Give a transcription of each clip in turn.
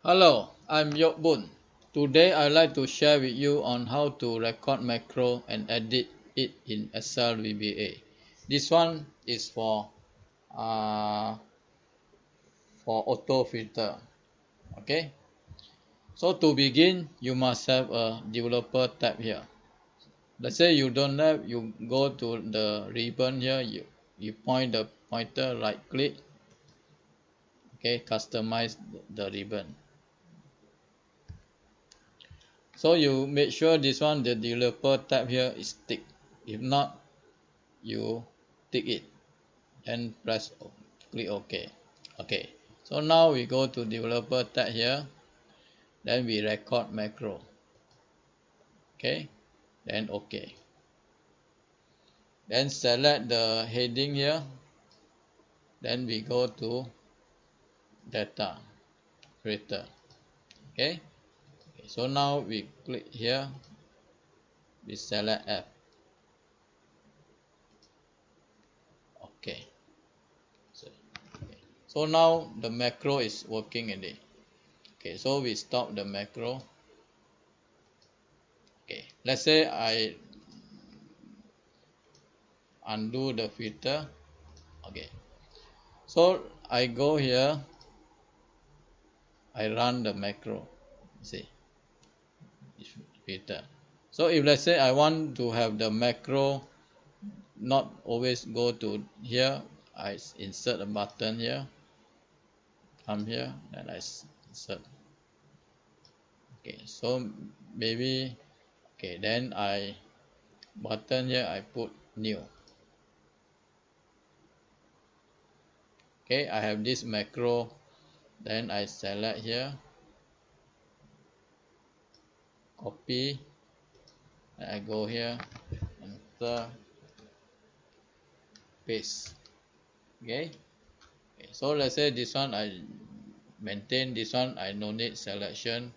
Hello, I'm Yok Boon. Today I'd like to share with you on how to record macro and edit it in Excel VBA. This one is uh, for auto filter. Okay. So to begin, you must have a developer tab here. Let's say you don't have, you go to the ribbon here. You point the pointer, right click. Okay, customize the ribbon. So you make sure this one, the developer tab here is ticked. If not, you tick it and click OK. Okay. So now we go to developer tab here. Then we record macro. Okay. Then OK. Then select the heading here. Then we go to data filter. Okay. So now we click here. We select F. Okay. So now the macro is working already. Okay, so we stop the macro. Okay, let's say I undo the filter. Okay, so I go here, I run the macro. See, filter. So if let's say I want to have the macro not always go to here, I insert a button here, come here, and I insert. Okay, so maybe, okay, then I button here, I put new. Okay, I have this macro, then I select here, copy, and I go here, enter, paste. Okay, so let's say this one I maintain, this one I no need selection,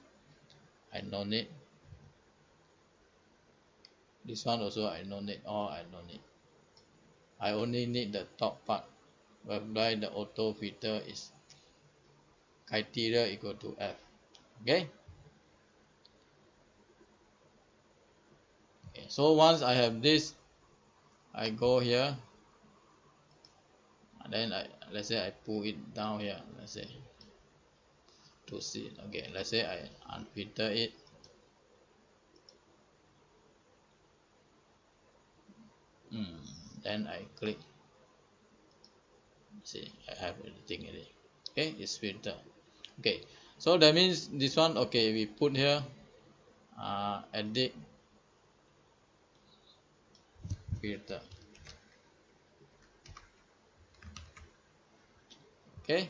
I no need, this one also I no need, all I no need. I only need the top part, whereby the auto filter is criteria equal to F. Okay. Okay, so once I have this, I go here, and then let's say I pull it down here, let's say to see. Okay, let's say I unfilter it. Then I click. See, I have everything already. Okay, it's filter. Okay, so that means this one. Okay, we put here edit filter. Okay.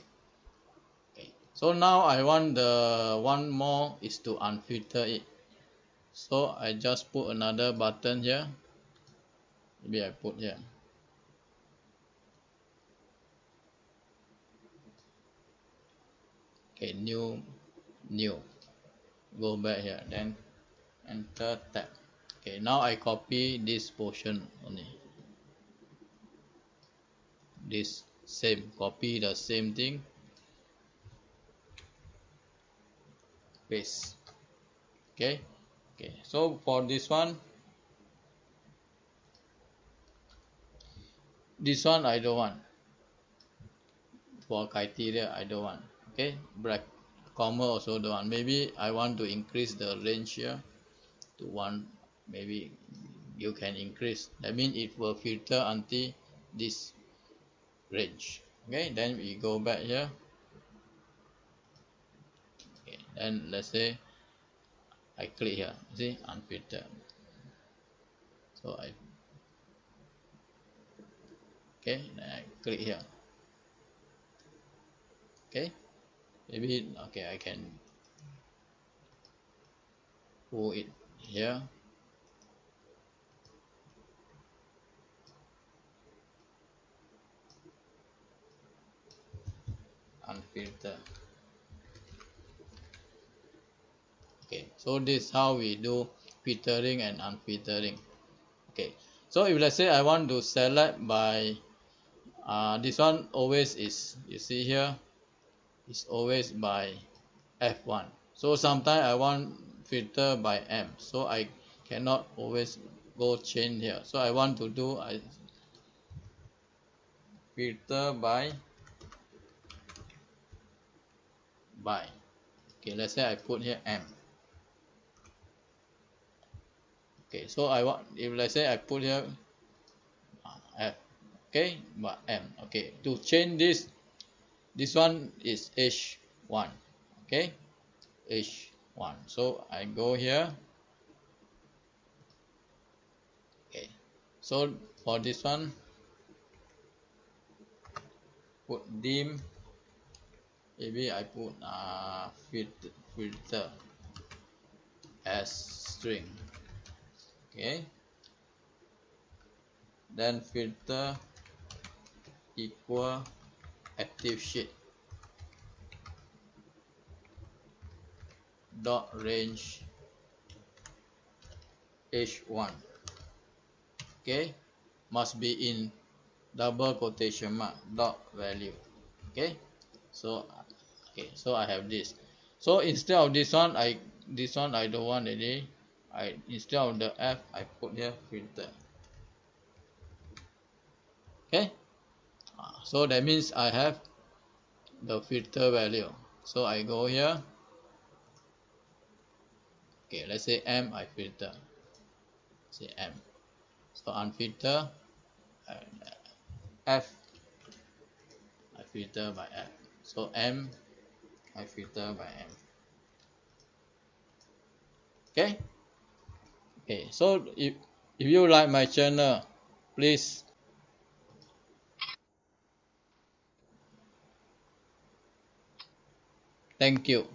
Okay, so now I want the one more is to unfilter it. So I just put another button here. Maybe I put here. Okay, new, go back here, then enter tab. Okay, now I copy this portion only, this same, copy the same thing, paste. Okay. Okay, so for this one I don't want, for criteria I don't want. Okay, bracket, comma also don't want. Maybe I want to increase the range here to 1. Maybe you can increase, that means it will filter until this range. Okay, then we go back here. Okay, then let's say I click here, see, unfilter. So okay, then I click here. Okay, maybe okay, I can pull it here. Unfilter. Okay, so this is how we do filtering and unfiltering. Okay, so if let's say I want to select by this one always is, you see here, is always by F1. So sometimes I want filter by M, so I cannot always go change here. So I want to do I filter by. Okay, let's say I put here M. Okay, so I want, if let's say I put here F, okay, but M. Okay, to change this one is H1. Okay, H1. So I go here. Okay, so for this one, put dim. Maybe I put filter as string. Okay, then filter equal active sheet dot range H1. Okay, must be in double quotation mark dot value. Okay, so I have this. So instead of this one I don't want any. Instead of the F I put here filter. Okay, so that means I have the filter value. So I go here. Okay, let's say M I filter. Say M. So unfilter F I filter by F. So M I filter by M. Okay. Okay. So if you like my channel, please thank you.